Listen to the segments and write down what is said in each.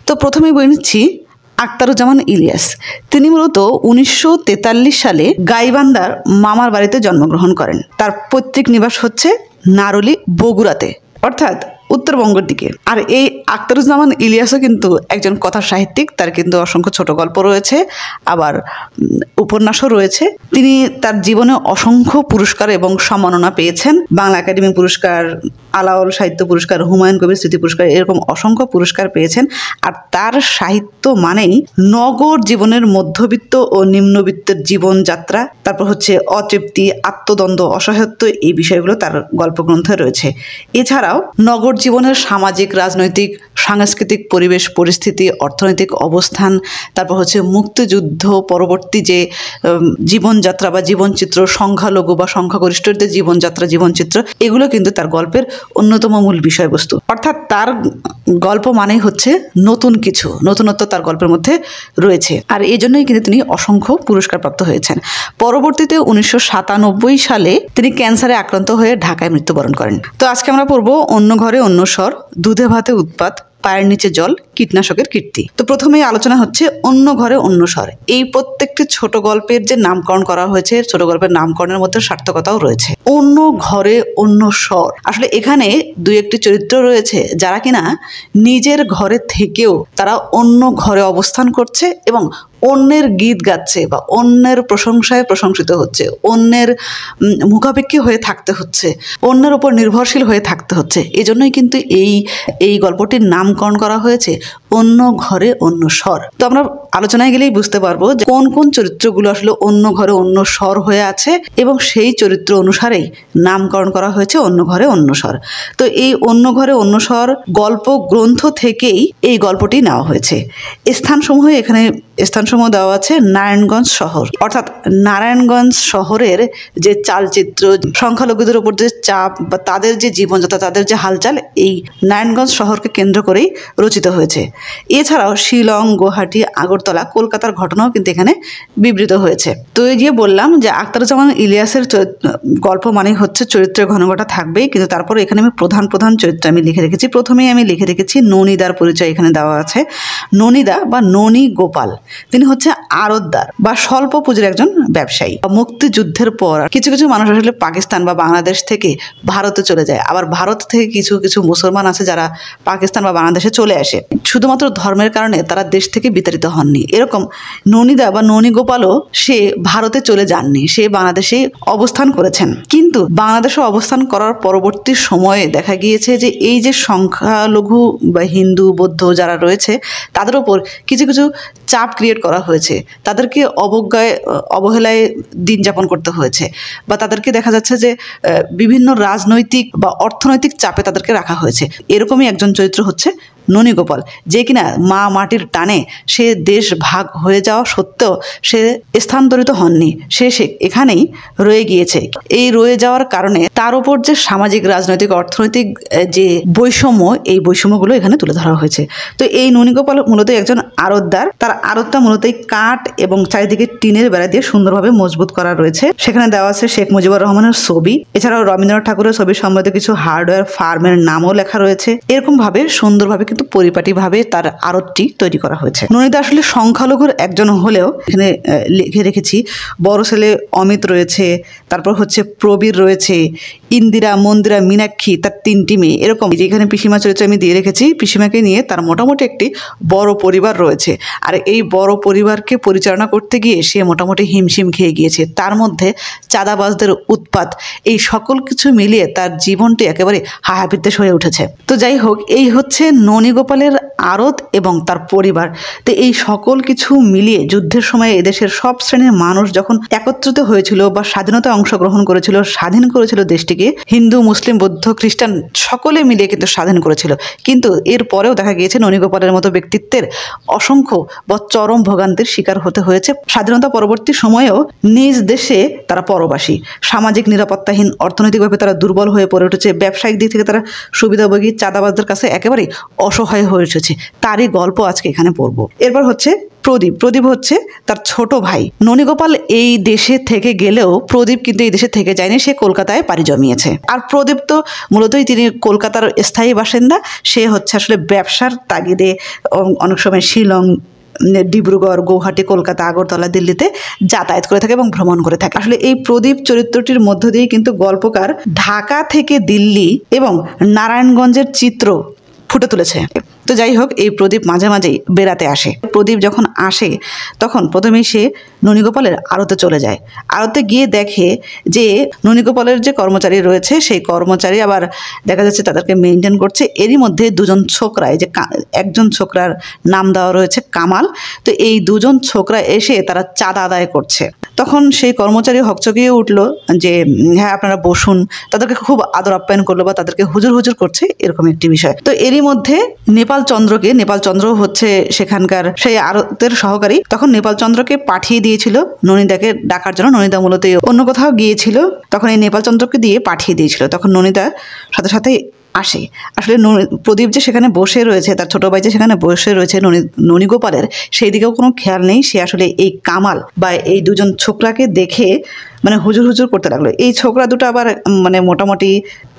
তো প্রথমেই বলে নিচ্ছি আখতারুজ্জামান ইলিয়াস। তিনি মূলত 1943 সালে গাইবান্ধার মামার বাড়িতে জন্মগ্রহণ করেন। তার পৈতৃক নিবাস হচ্ছে নারুলি, বগুড়াতে, অর্থাৎ উত্তরবঙ্গের দিকে। আর এই আখতারুজ্জামান ইলিয়াসও কিন্তু একজন কথা সাহিত্যিক। তার কিন্তু অসংখ্য ছোট গল্প রয়েছে, আবার উপন্যাসও রয়েছে। তিনি তার জীবনে অসংখ্য পুরস্কার এবং সম্মাননা পেয়েছেন। বাংলা একাডেমি পুরস্কার, আলাওল সাহিত্য পুরস্কার, হুমায়ুন কবির স্মৃতি পুরস্কার, এরকম অসংখ্য পুরস্কার পেয়েছেন। আর তার সাহিত্য মানেই নগর জীবনের মধ্যবিত্ত ও নিম্নবিত্তের জীবনযাত্রা, তারপর হচ্ছে অতৃপ্তি, আত্মদ্বন্দ্ব, অসহায়ত্ব, এই বিষয়গুলো তার গল্পগ্রন্থে রয়েছে। এছাড়াও নগর জীবনের সামাজিক, রাজনৈতিক, সাংস্কৃতিক পরিবেশ পরিস্থিতি, অর্থনৈতিক অবস্থান, তারপর হচ্ছে মুক্তিযুদ্ধ পরবর্তী যে জীবনযাত্রা বা জীবনচিত্র, সংখ্যালঘু বা সংখ্যাগরিষ্ঠদের জীবনযাত্রা, জীবনচিত্র, এগুলো কিন্তু তার গল্পের অন্যতম মূল বিষয়বস্তু। অর্থাৎ তার গল্প মানেই হচ্ছে নতুন কিছু, নতুনত্ব তার গল্পের মধ্যে রয়েছে। আর এই জন্যই কিন্তু তিনি অসংখ্য পুরস্কারপ্রাপ্ত হয়েছেন। পরবর্তীতে 1997 সালে তিনি ক্যান্সারে আক্রান্ত হয়ে ঢাকায় মৃত্যুবরণ করেন। তো আজকে আমরা পড়ব অন্য ঘরে অন্য স্বর, দুধে ভাতে উৎপাত, পায়ের নিচে জল, কীটনাশকের কীর্তি। তো প্রথমেই আলোচনা হচ্ছে অন্য ঘরে অন্য স্বর। এই প্রত্যেকটি ছোট গল্পের যে নামকরণ করা হয়েছে, ছোট গল্পের নামকরণের মধ্যে সার্থকতাও রয়েছে। অন্য ঘরে অন্য স্বর, আসলে এখানে দুই একটি চরিত্র রয়েছে যারা কিনা নিজের ঘরে থেকেও তারা অন্য ঘরে অবস্থান করছে এবং অন্যের গীত গাচ্ছে বা অন্যের প্রশংসায় প্রশংসিত হচ্ছে, অন্যের মুখাপেক্ষী হয়ে থাকতে হচ্ছে, অন্যের উপর নির্ভরশীল হয়ে থাকতে হচ্ছে। এজন্যই কিন্তু এই গল্পটির নামকরণ করা হয়েছে অন্য ঘরে অন্য স্বর। তো আমরা আলোচনায় গেলেই বুঝতে পারবো যে কোন কোন চরিত্রগুলো আসলে অন্য ঘরে অন্য স্বর হয়ে আছে এবং সেই চরিত্র অনুসারেই নামকরণ করা হয়েছে অন্য ঘরে অন্য স্বর। তো এই অন্য ঘরে অন্য স্বর গল্প গ্রন্থ থেকেই এই গল্পটি নেওয়া হয়েছে। স্থানসমূহ এখানে স্থানসমূহ দেওয়া আছে নারায়ণগঞ্জ শহর, অর্থাৎ নারায়ণগঞ্জ শহরের যে চালচিত্র, সংখ্যালঘুদের উপর যে চাপ বা তাদের যে জীবনযাত্রা, তাদের যে হালচাল, এই নারায়ণগঞ্জ শহরকে কেন্দ্র করেই রচিত হয়েছে। এছাড়াও শিলং, গুয়াহাটি, আগরতলা, কলকাতার ঘটনাও কিন্তু এখানে বিবৃত হয়েছে। তো এই যে বললাম যে আখতারুজ্জামান ইলিয়াসের গল্প মানে হচ্ছে চরিত্রের ঘনঘটা থাকবেই, কিন্তু তারপর এখানে আমি প্রধান প্রধান চরিত্র আমি লিখে রেখেছি। প্রথমেই আমি লিখে রেখেছি ননীদার পরিচয় এখানে দেওয়া আছে। ননীদা বা ননী গোপাল, তিনি হচ্ছে আড়তদার বা স্বল্প পুঁজির একজন ব্যবসায়ী। মুক্তিযুদ্ধের পর কিছু কিছু মানুষ আসলে পাকিস্তান বা বাংলাদেশ থেকে ভারতে চলে যায়, আবার ভারত থেকে কিছু কিছু মুসলমান আছে যারা পাকিস্তান বা বাংলাদেশে চলে আসে। শুধুমাত্র ধর্মের কারণে তারা দেশ থেকে বিতাড়িত হননি। এরকম ননীদা বা ননী গোপালও সে ভারতে চলে যাননি, সে বাংলাদেশেই অবস্থান করেছেন। কিন্তু বাংলাদেশে অবস্থান করার পরবর্তী সময়ে দেখা গিয়েছে যে এই যে সংখ্যালঘু বা হিন্দু, বৌদ্ধ যারা রয়েছে তাদের উপর কিছু কিছু চাপ ক্রিয়েট করা হয়েছে, তাদেরকে অবহেলায় দিন যাপন করতে হয়েছে, বা তাদেরকে দেখা যাচ্ছে যে বিভিন্ন রাজনৈতিক বা অর্থনৈতিক চাপে তাদেরকে রাখা হয়েছে। এরকমই একজন চরিত্র হচ্ছে ননী গোপাল, যে কিনা মা মাটির টানে সে দেশ ভাগ হয়ে যাওয়া সত্ত্বেও সে স্থানান্তরিত হননি, সে এখানেই রয়ে গিয়েছে। এই রয়ে যাওয়ার কারণে তার উপর যে সামাজিক, রাজনৈতিক, অর্থনৈতিক যে বৈষম্য, এই বৈষম্যগুলো এখানে তুলে ধরা হয়েছে। তো এই ননী গোপাল মূলত একজন আড়তদার। তার আড়তটা মূলত কাঠ এবং চারিদিকে টিনের বেড়া দিয়ে সুন্দরভাবে মজবুত করা রয়েছে। সেখানে দেওয়া আছে শেখ মুজিবুর রহমানের ছবি, এছাড়াও রবীন্দ্রনাথ ঠাকুরের ছবি সম্বন্ধে কিছু হার্ডওয়্যার ফার্মের নামও লেখা রয়েছে। এরকম ভাবে সুন্দরভাবে কিন্তু পরিপাটিভাবে তার আড়তটি তৈরি করা হয়েছে। ননীদা আসলে সংখ্যালঘুর একজন হলেও এখানে লিখে রেখেছি বড় ছেলে অমিত রয়েছে, তারপর হচ্ছে প্রবীর রয়েছে, ইন্দিরা, মন্দিরা, মীনাক্ষী, তার 3টি মেয়ে। এরকম যেখানে পিসিমা চরিত্র আমি দিয়ে রেখেছি, পিসিমাকে নিয়ে তার মোটামুটি একটি বড় পরিবার রয়েছে। আর এই বড় পরিবারকে পরিচালনা করতে গিয়ে সে মোটামুটি হিমশিম খেয়ে গিয়েছে। তার মধ্যে চাঁদাবাজদের উৎপাত, এই সকল কিছু মিলিয়ে তার জীবনটি একেবারে হাহাবিদ্বেষ হয়ে উঠেছে। তো যাই হোক, এই হচ্ছে ননী গোপালের আড়ত এবং তার পরিবার। তো এই সকল কিছু মিলিয়ে যুদ্ধের সময় এদেশের সব শ্রেণীর মানুষ যখন একত্রিত হয়েছিল বা স্বাধীনতায় অংশগ্রহণ করেছিল, স্বাধীন করেছিল দেশটিকে, হিন্দু, মুসলিম, বৌদ্ধ, খ্রিস্টান সকলে মিলিয়ে কিন্তু স্বাধীন করেছিল। কিন্তু এর পরেও দেখা গিয়েছে ননী গোপালের মতো ব্যক্তিত্বের অসংখ্য বা চরম ভোগান্তির শিকার হতে হয়েছে। স্বাধীনতা পরবর্তী সময়েও নিজ দেশে তারা পরবাসী, সামাজিক নিরাপত্তাহীন, অর্থনৈতিকভাবে তারা দুর্বল হয়ে পড়ে উঠেছে, ব্যবসায়িক দিক থেকে তারা সুবিধাভোগী, চাঁদাবাজদের কাছে একেবারেই অসহায় হয়ে উঠেছে। তারই গল্প আজকে এখানে পড়ব। এরপর হচ্ছে প্রদীপ হচ্ছে তার ছোট ভাই। ননীগোপাল এই দেশে থেকে গেলেও প্রদীপ কিন্তু এই দেশে থেকে যায়নি, সে কলকাতায় পাড়ি জমিয়েছে। আর প্রদীপ তো মূলতই তিনি কলকাতার স্থায়ী বাসিন্দা, সে হচ্ছে আসলে ব্যবসার তাগিদে অনেক সময় শিলং, ডিব্রুগড়, গৌহাটি, কলকাতা, আগরতলা, দিল্লিতে যাতায়াত করে থাকে এবং ভ্রমণ করে থাকে। আসলে এই প্রদীপ চরিত্রটির মধ্য দিয়ে কিন্তু গল্পকার ঢাকা থেকে দিল্লি এবং নারায়ণগঞ্জের চিত্র ফুটে তুলেছে। তো যাই হোক, এই প্রদীপ মাঝে মাঝেই বেড়াতে আসে। প্রদীপ যখন আসে তখন প্রথমেই সে ননীগোপালের আড়তে চলে যায়। আড়তে গিয়ে দেখে যে ননীগোপালের যে কর্মচারী রয়েছে সেই কর্মচারী আবার দেখা যাচ্ছে তাদেরকে মেনটেন করছে। এরই মধ্যে দুজন ছোকরা, এই যে একজন ছোকরার নাম দেওয়া রয়েছে কামাল, তো এই দুজন ছোকরা এসে তারা চাঁদা আদায় করছে। তখন সেই কর্মচারী হকচকিয়ে উঠলো যে হ্যাঁ আপনারা বসুন, তাদেরকে খুব আদর আপ্যায়ন করলো বা তাদেরকে হুজুর হুজুর করছে, এরকম একটি বিষয়। তো এরই মধ্যে নেপাল চন্দ্র হচ্ছে সেখানকার সেই আড়তের সহকারী, তখন নেপাল চন্দ্রকে পাঠিয়ে দিয়েছিল ননিদাকে ডাকার জন্য। ননিদা মূলত অন্য কোথাও গিয়েছিল, তখন এই নেপাল চন্দ্রকে দিয়ে পাঠিয়ে দিয়েছিল। তখন ননিদা সাথে সাথে আসে। আসলে প্রদীপ যে সেখানে বসে রয়েছে, তার ছোট ভাই যে সেখানে বসে রয়েছে ননীগোপালের, সেই দিকেও কোনো খেয়াল নেই। সে আসলে এই কামাল বা এই দুজন ছোকরাকে দেখে মানে হুজুর হুজুর করতে লাগলো। এই ছোকরা দুটো আবার মানে মোটামুটি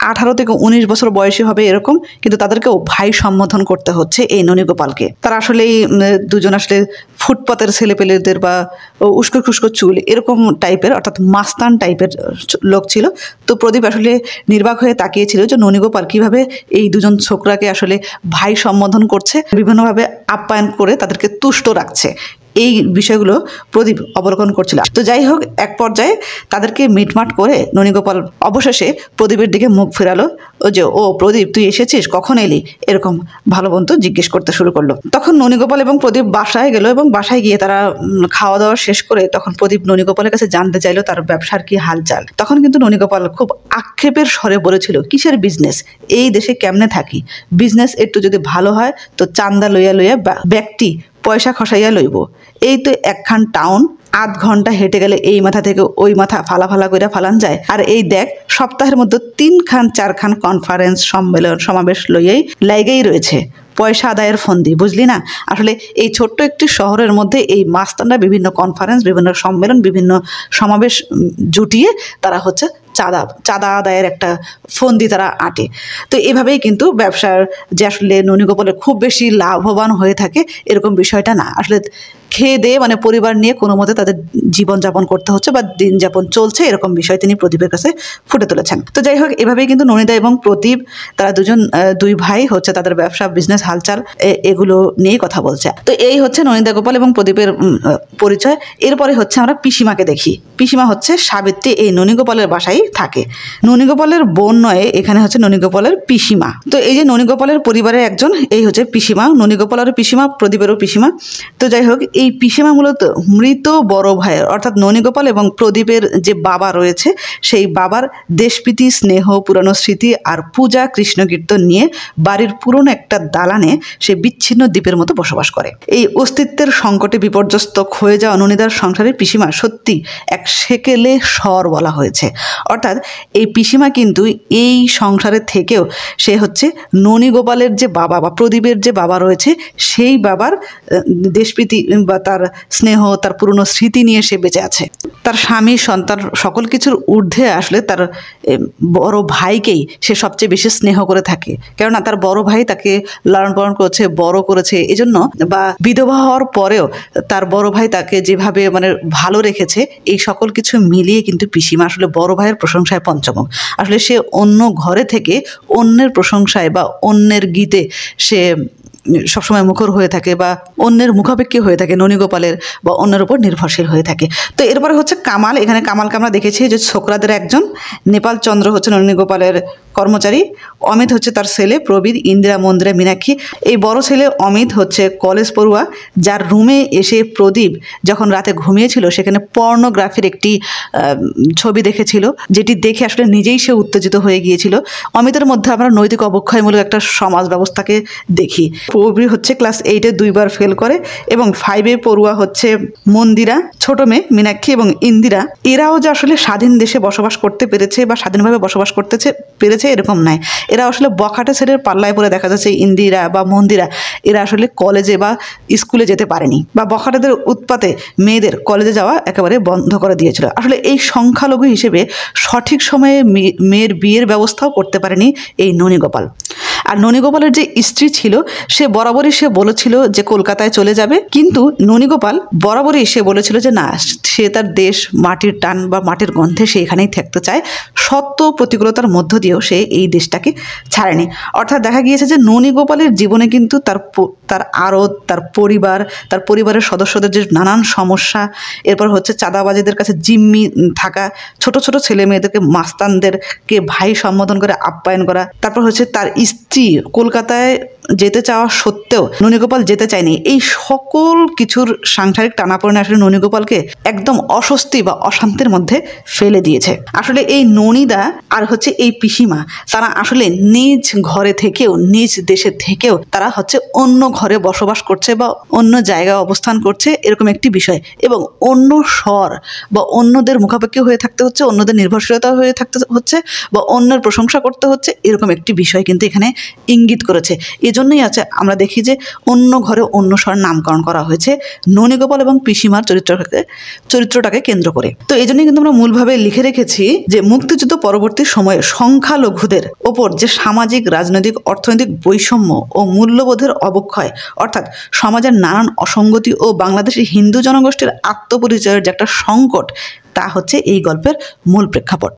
18 থেকে 19 বছর বয়সী হবে এরকম, কিন্তু তাদেরকেও ভাই সম্বোধন করতে হচ্ছে এই ননীগোপালকে। তারা আসলে এই দুজন আসলে ফুটপাতের ছেলেপেলেদের বা উস্কো খুস্কো চুল এরকম টাইপের, অর্থাৎ মাস্তান টাইপের লোক ছিল। তো প্রদীপ আসলে নির্বাক হয়ে তাকিয়েছিল যে ননীগোপাল কিভাবে এই দুজন ছোকরাকে আসলে ভাই সম্বোধন করছে, বিভিন্নভাবে আপ্যায়ন করে তাদেরকে তুষ্ট রাখছে। এই বিষয়গুলো প্রদীপ অবলোকন করছিল। তো যাই হোক, এক পর্যায়ে তাদেরকে মিটমাট করে ননীগোপাল অবশেষে প্রদীপের দিকে মুখ ফেরালো। ও প্রদীপ তুই এসেছিস, কখন এলি, এরকম ভালো মন্দ জিজ্ঞেস করতে শুরু করলো। তখন ননীগোপাল এবং প্রদীপ বাসায় গেল এবং বাসায় গিয়ে তারা খাওয়া দাওয়া শেষ করে তখন প্রদীপ ননীগোপালের কাছে জানতে চাইলো তার ব্যবসার কি হালচাল। তখন কিন্তু ননীগোপাল খুব আক্ষেপের স্বরে বলেছিল, কিসের বিজনেস, এই দেশে কেমনে থাকি, বিজনেস একটু যদি ভালো হয় তো চান্দা লইয়া ব্যক্তি পয়সা খসাইয়া লইব। এই তো একখান টাউন, আধ ঘন্টা হেঁটে গেলে এই মাথা থেকে ওই মাথা ফালা করে ফালান যায়। আর এই দেখ সপ্তাহের মধ্যে 3-4 কনফারেন্স, সম্মেলন, সমাবেশ লইয়াই লাইগেই রয়েছে, পয়সা আদায়ের ফন্দি, বুঝলি না। আসলে এই ছোট্ট একটি শহরের মধ্যে এই মাস্তানরা বিভিন্ন কনফারেন্স, বিভিন্ন সম্মেলন, বিভিন্ন সমাবেশ জুটিয়ে তারা হচ্ছে চাঁদা আদায়ের একটা ফন্দি তারা আটে। তো এভাবেই কিন্তু ব্যবসার যে আসলে ননীগোপালের খুব বেশি লাভবান হয়ে থাকে এরকম বিষয়টা না। আসলে খেয়ে দিয়ে মানে পরিবার নিয়ে কোনো মতে তাদের জীবনযাপন করতে হচ্ছে বা দিন যাপন চলছে, এরকম বিষয় তিনি প্রদীপের কাছে ফুটে তুলেছেন। তো যাই হোক, এভাবেই কিন্তু ননীদা এবং প্রদীপ তারা দুই ভাই হচ্ছে তাদের ব্যবসা, বিজনেস হালচাল এগুলো নিয়েই কথা বলছে। তো এই হচ্ছে ননীদা গোপাল এবং প্রদীপের পরিচয়। এরপরে হচ্ছে আমরা পিসিমাকে দেখি। পিসিমা হচ্ছে সাবিত্রী, এই ননীগোপালের বাসায় থাকে। ননীগোপালের বোন নয়, এখানে হচ্ছে ননীগোপালের পিসিমা। তো এই যে ননীগোপালের পরিবারের একজন, এই হচ্ছে পিসিমা, ননীগোপালেরও পিসিমা, প্রদীপেরও পিসিমা। তো যাই হোক, এই পিসিমা মূলত মৃত বড় ভাইয়ের, অর্থাৎ ননীগোপাল এবং প্রদীপের যে বাবা রয়েছে সেই বাবার দেশপ্রীতি, স্নেহ, পুরানো স্মৃতি আর পূজা কৃষ্ণ কীর্তন নিয়ে বাড়ির পুরনো একটা দালানে সে বিচ্ছিন্ন দ্বীপের মতো বসবাস করে। এই অস্তিত্বের সংকটে বিপর্যস্ত হয়ে যাওয়া ননীদার সংসারের পিসিমা সত্যি এক সেকেলে স্বর বলা হয়েছে। অর্থাৎ এই পিসিমা কিন্তু এই সংসারে থেকেও সে হচ্ছে ননীগোপালের যে বাবা বা প্রদীপের যে বাবা রয়েছে সেই বাবার দেশপ্রীতি বা তার স্নেহ, তার পুরনো স্মৃতি নিয়ে সে বেঁচে আছে। তার স্বামী, সন্তান সকল কিছুর ঊর্ধ্বে আসলে তার বড় ভাইকেই সে সবচেয়ে বেশি স্নেহ করে থাকে। কেননা তার বড় ভাই তাকে লালন পালন করেছে, বড় করেছে, এজন্য বা বিধবা হওয়ার পরেও তার বড় ভাই তাকে যেভাবে মানে ভালো রেখেছে, এই সকল কিছু মিলিয়ে কিন্তু পিসিমা আসলে বড় ভাইয়ের প্রশংসায় পঞ্চমুখ। আসলে সে অন্য ঘরে থেকে অন্যের প্রশংসায় বা অন্যের গীতে সে সবসময় মুখর হয়ে থাকে বা অন্যের মুখাপেক্ষী হয়ে থাকে, ননীগোপালের বা অন্যের উপর নির্ভরশীল হয়ে থাকে। তো এরপরে হচ্ছে কামাল। এখানে কামালকে আমরা দেখেছি যে ছোকরাদের একজন। নেপাল চন্দ্র হচ্ছে ননীগোপালের কর্মচারী, অমিত হচ্ছে তার ছেলে, প্রবীর, ইন্দিরা, মন্দিরা, মীনাক্ষী। এই বড় ছেলে অমিত হচ্ছে কলেজ পড়ুয়া, যার রুমে এসে প্রদীপ যখন রাতে ঘুমিয়েছিল সেখানে পর্নোগ্রাফির একটি ছবি দেখেছিল, যেটি দেখে আসলে নিজেই সে উত্তেজিত হয়ে গিয়েছিল। অমিতের মধ্যে আমরা নৈতিক অবক্ষয়মূলক একটা সমাজ ব্যবস্থাকে দেখি। প্রবীর হচ্ছে ক্লাস 8-এ 2বার ফেল করে এবং 5-এ পড়ুয়া হচ্ছে মন্দিরা, ছোট মেয়ে মীনাক্ষী এবং ইন্দিরা। এরাও যে আসলে স্বাধীন দেশে বসবাস করতে পেরেছে বা স্বাধীনভাবে বসবাস করতে পেরেছে গেছে এরকম নয়। এরা আসলে বখাটে ছেলের পাল্লায় পরে দেখা যাচ্ছে ইন্দিরা বা মন্দিরা এরা আসলে কলেজে বা স্কুলে যেতে পারেনি, বা বখাটেদের উৎপাতে মেয়েদের কলেজে যাওয়া একেবারে বন্ধ করে দিয়েছিল। আসলে এই সংখ্যালঘু হিসেবে সঠিক সময়ে মেয়ের বিয়ের ব্যবস্থাও করতে পারেনি এই ননীগোপাল। আর ননীগোপালের যে স্ত্রী ছিল সে বরাবরই সে বলেছিল যে কলকাতায় চলে যাবে, কিন্তু ননীগোপাল বরাবরই সে বলেছিল যে না, সে তার দেশ মাটির টান বা মাটির গন্ধে সে এখানেই থাকতে চায়। সত্য প্রতিকূলতার মধ্য দিয়েও সে এই দেশটাকে ছাড়েনি। অর্থাৎ দেখা গিয়েছে যে ননীগোপালের জীবনে কিন্তু তার আড়ত, তার পরিবারের সদস্যদের যে নানান সমস্যা, এরপর হচ্ছে চাঁদাবাজিদের কাছে জিম্মি থাকা, ছোট ছোট ছেলে মেয়েদেরকে মাস্তানদেরকে ভাই সম্বোধন করে আপ্যায়ন করা, তারপর হচ্ছে তার স্ত্রী কলকাতায় যেতে চাওয়া সত্ত্বেও ননীগোপাল যেতে চায়নি। এই সকল কিছুর সাংসারিক টানাপোড়েনে আসলে ননীগোপালকে একদম অস্বস্তি বা অশান্তির মধ্যে ফেলে দিয়েছে। আসলে এই ননীদা আর হচ্ছে এই পিসিমা তারা আসলে নিজ ঘরে থেকেও, নিজ দেশে থেকেও তারা হচ্ছে অন্য ঘরে বসবাস করছে বা অন্য জায়গায় অবস্থান করছে, এরকম একটি বিষয়। এবং অন্য স্বর বা অন্যদের মুখাপেক্ষি হয়ে থাকতে হচ্ছে, অন্যদের নির্ভরশীলতা হয়ে থাকতে হচ্ছে, বা অন্যের প্রশংসা করতে হচ্ছে, এরকম একটি বিষয় কিন্তু এখানে ইঙ্গিত করেছে। এজন্যই আছে আমরা দেখি যে অন্য ঘরে অন্য স্বর নামকরণ করা হয়েছে ননীগোপাল এবং পিসিমার চরিত্রটাকে কেন্দ্র করে। তো এই জন্যই কিন্তু আমরা মূলভাবে লিখে রেখেছি যে মুক্তিযুদ্ধ পরবর্তী সময়ে সংখ্যালঘুদের ওপর যে সামাজিক, রাজনৈতিক, অর্থনৈতিক বৈষম্য ও মূল্যবোধের অবক্ষয়, অর্থাৎ সমাজের নানান অসঙ্গতি ও বাংলাদেশের হিন্দু জনগোষ্ঠীর আত্মপরিচয়ের যে একটা সংকট, তা হচ্ছে এই গল্পের মূল প্রেক্ষাপট।